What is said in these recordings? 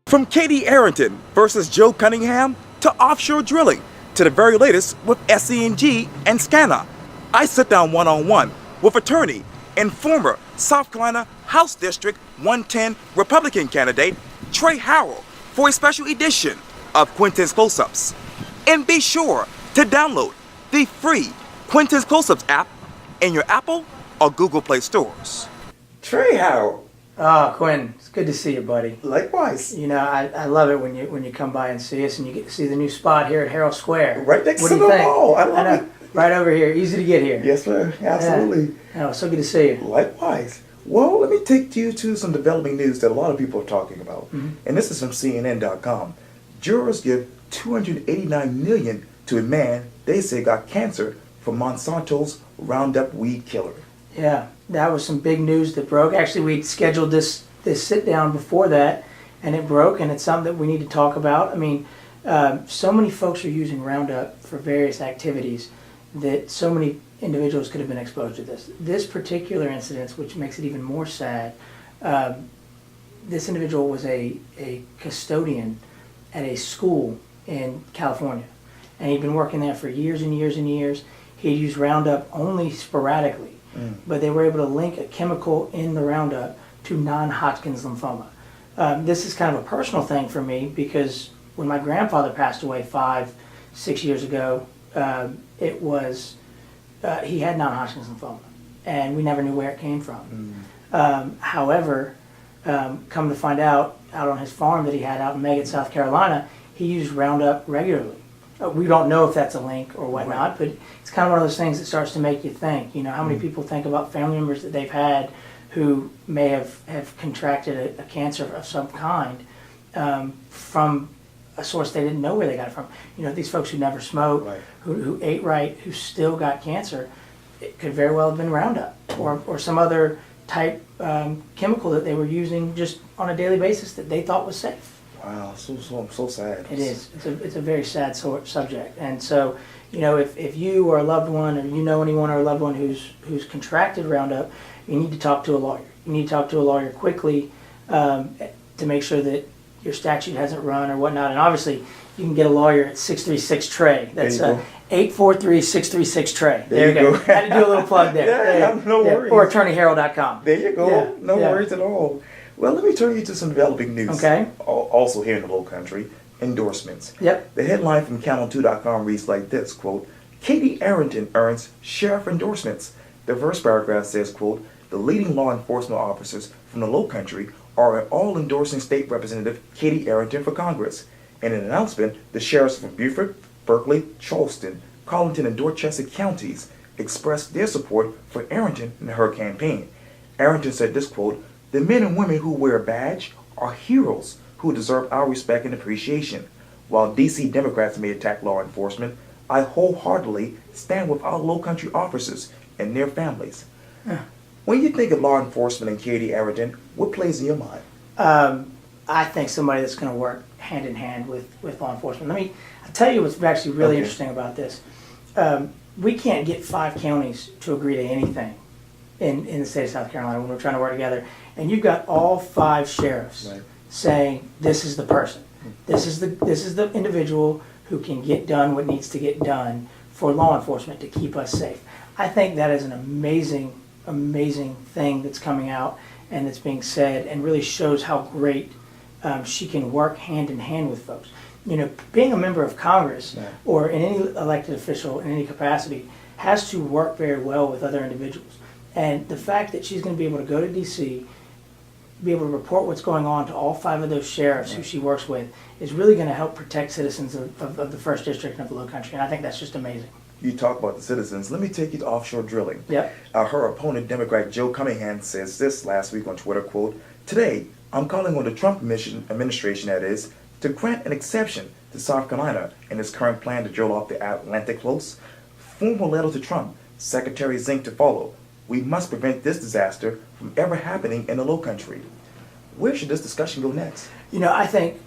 From Katie Arrington versus Joe Cunningham to offshore drilling to the very latest with SENG and SCANA, I sit down one-on-one with attorney and former South Carolina House District 110 Republican candidate Trey Harrell for a special edition of Quintin's Close-Ups. And be sure to download the free Quintin's Close-Ups app in your Apple or Google Play stores. Trey Harrell. Oh, Quintin, it's good to see you, buddy. Likewise. You know, I love it when you come by and see us, and you get to see the new spot here at Harrell Square. Right next to the mall. I love it. Right over here, easy to get here. Yes, sir. Absolutely. Yeah. Oh, so good to see you. Likewise. Well, let me take you to some developing news that a lot of people are talking about. Mm-hmm. And this is from CNN.com. Jurors give $289 million to a man they say got cancer from Monsanto's Roundup weed killer. Yeah, that was some big news that broke. Actually, we scheduled this sit down before that, and it broke, and it's something that we need to talk about. I mean, so many folks are using Roundup for various activities that so many individuals could have been exposed to this. This particular incident, which makes it even more sad, this individual was a custodian at a school in California, and he'd been working there for years and years and years. He'd used Roundup only sporadically, but they were able to link a chemical in the Roundup to non-Hodgkin's lymphoma. This is kind of a personal thing for me because when my grandfather passed away 5-6 years ago, he had non-Hodgkin's lymphoma, and we never knew where it came from. However, come to find out on his farm that he had out in Meggett, South Carolina, he used Roundup regularly. We don't know if that's a link or whatnot, but it's kind of one of those things that starts to make you think. You know, how many people think about family members that they've had who may have contracted a cancer of some kind from a source they didn't know where they got it from. You know, these folks who never smoked, who ate right, who still got cancer, it could very well have been Roundup or some other type chemical that they were using just on a daily basis that they thought was safe. Wow, so sad. It is. It's a very sad subject. And so, you know, if you or a loved one, or you know anyone or a loved one who's contracted Roundup, you need to talk to a lawyer. You need to talk to a lawyer quickly to make sure that your statute hasn't run or whatnot. And obviously, you can get a lawyer at 636-TREY. That's 843-636-TREY. There you go. Had to do a little plug there. No worries. Or attorneyharrell.com. There you go. No worries at all. Well, let me turn you to some developing news. Okay. Also here in the Low Country, endorsements. Yep. The headline from Channel2.com reads like this, quote, Katie Arrington earns sheriff endorsements. The first paragraph says, quote, the leading law enforcement officers from the Low Country are all endorsing State Representative Katie Arrington for Congress. In an announcement, the sheriffs from Beaufort, Berkeley, Charleston, Colleton, and Dorchester counties expressed their support for Arrington in her campaign. Arrington said this, quote, the men and women who wear a badge are heroes who deserve our respect and appreciation. While D.C. Democrats may attack law enforcement, I wholeheartedly stand with our Low Country officers and their families. When you think of law enforcement and Katie Arrington, what plays in your mind? I think somebody that's going to work hand in hand with law enforcement. I'll tell you what's actually really interesting about this. We can't get 5 counties to agree to anything in the state of South Carolina when we're trying to work together. And you've got all 5 sheriffs saying, this is the person. This is the individual who can get done what needs to get done for law enforcement to keep us safe. I think that is an amazing, amazing thing that's coming out and that's being said, and really shows how great she can work hand in hand with folks. You know, being a member of Congress or in any elected official in any capacity has to work very well with other individuals. And the fact that she's going to be able to go to D.C., be able to report what's going on to all 5 of those sheriffs who she works with is really going to help protect citizens of the 1st District and of the Low Country. And I think that's just amazing. You talk about the citizens. Let me take you to offshore drilling. Yep. Her opponent, Democrat Joe Cunningham, says this last week on Twitter, quote, today, I'm calling on the Trump administration, that is, to grant an exception to South Carolina in its current plan to drill off the Atlantic coast. Formal letter to Trump, Secretary Zink to follow. We must prevent this disaster from ever happening in the Low Country. Where should this discussion go next? You know, I think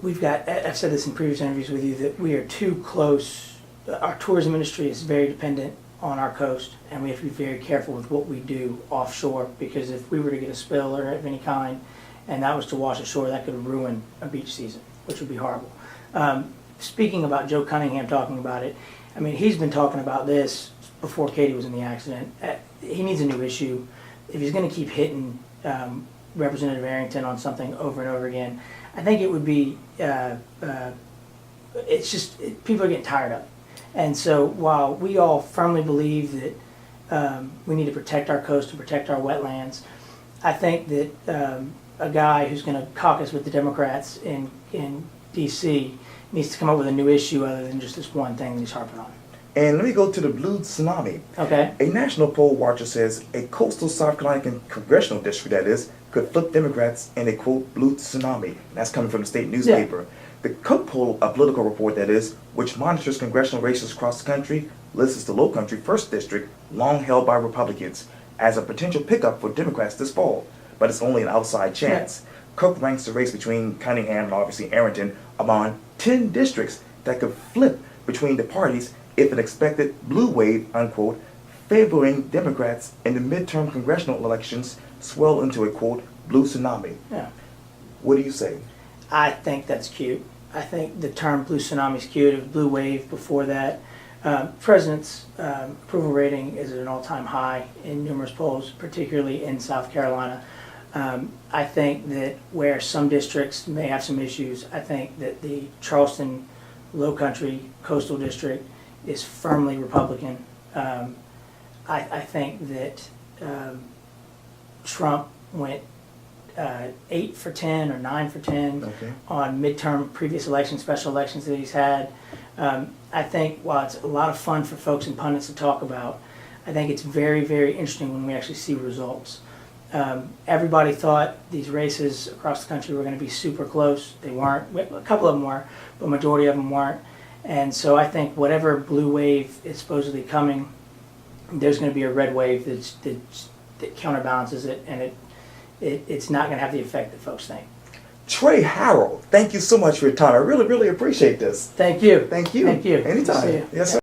we've got, I've said this in previous interviews with you, that we are too close. Our tourism industry is very dependent on our coast, and we have to be very careful with what we do offshore, because if we were to get a spill or of any kind and that was to wash ashore. That could ruin a beach season, which would be horrible. Speaking about Joe Cunningham talking about it, I mean, he's been talking about this before Katie was in the accident. He needs a new issue. If he's going to keep hitting Representative Arrington on something over and over again, I think it would be, it's just, people are getting tired of it. And so while we all firmly believe that we need to protect our coast and protect our wetlands, I think that a guy who's going to caucus with the Democrats in D.C. needs to come up with a new issue other than just this one thing that he's harping on. And let me go to the blue tsunami. Okay. A national poll watcher says a coastal South Carolina congressional district, that is, could flip Democrats in a, quote, blue tsunami. That's coming from the state newspaper. Yeah. The Cook poll, a political report, that is, which monitors congressional races across the country, lists the Lowcountry 1st District, long held by Republicans, as a potential pickup for Democrats this fall. But it's only an outside chance. Yeah. Cook ranks the race between Cunningham and obviously Arrington among 10 districts that could flip between the parties if an expected blue wave, unquote, favoring Democrats in the midterm congressional elections swell into a, quote, blue tsunami. Yeah. What do you say? I think that's cute. I think the term blue tsunami is cute. It was blue wave before that. President's approval rating is at an all-time high in numerous polls, particularly in South Carolina. I think that where some districts may have some issues, I think that the Charleston Lowcountry Coastal District is firmly Republican. I think that Trump went 8 for 10 or 9 for 10 on midterm previous elections, special elections that he's had. I think while it's a lot of fun for folks and pundits to talk about, I think it's very, very interesting when we actually see results. Everybody thought these races across the country were going to be super close. They weren't. A couple of them were, but majority of them weren't. And so I think whatever blue wave is supposedly coming, there's going to be a red wave that counterbalances it, and it's not going to have the effect that folks think. Trey Harrell, thank you so much for your time. I really, really appreciate this. Thank you. Thank you. Thank you. Anytime. See you. Yes, sir.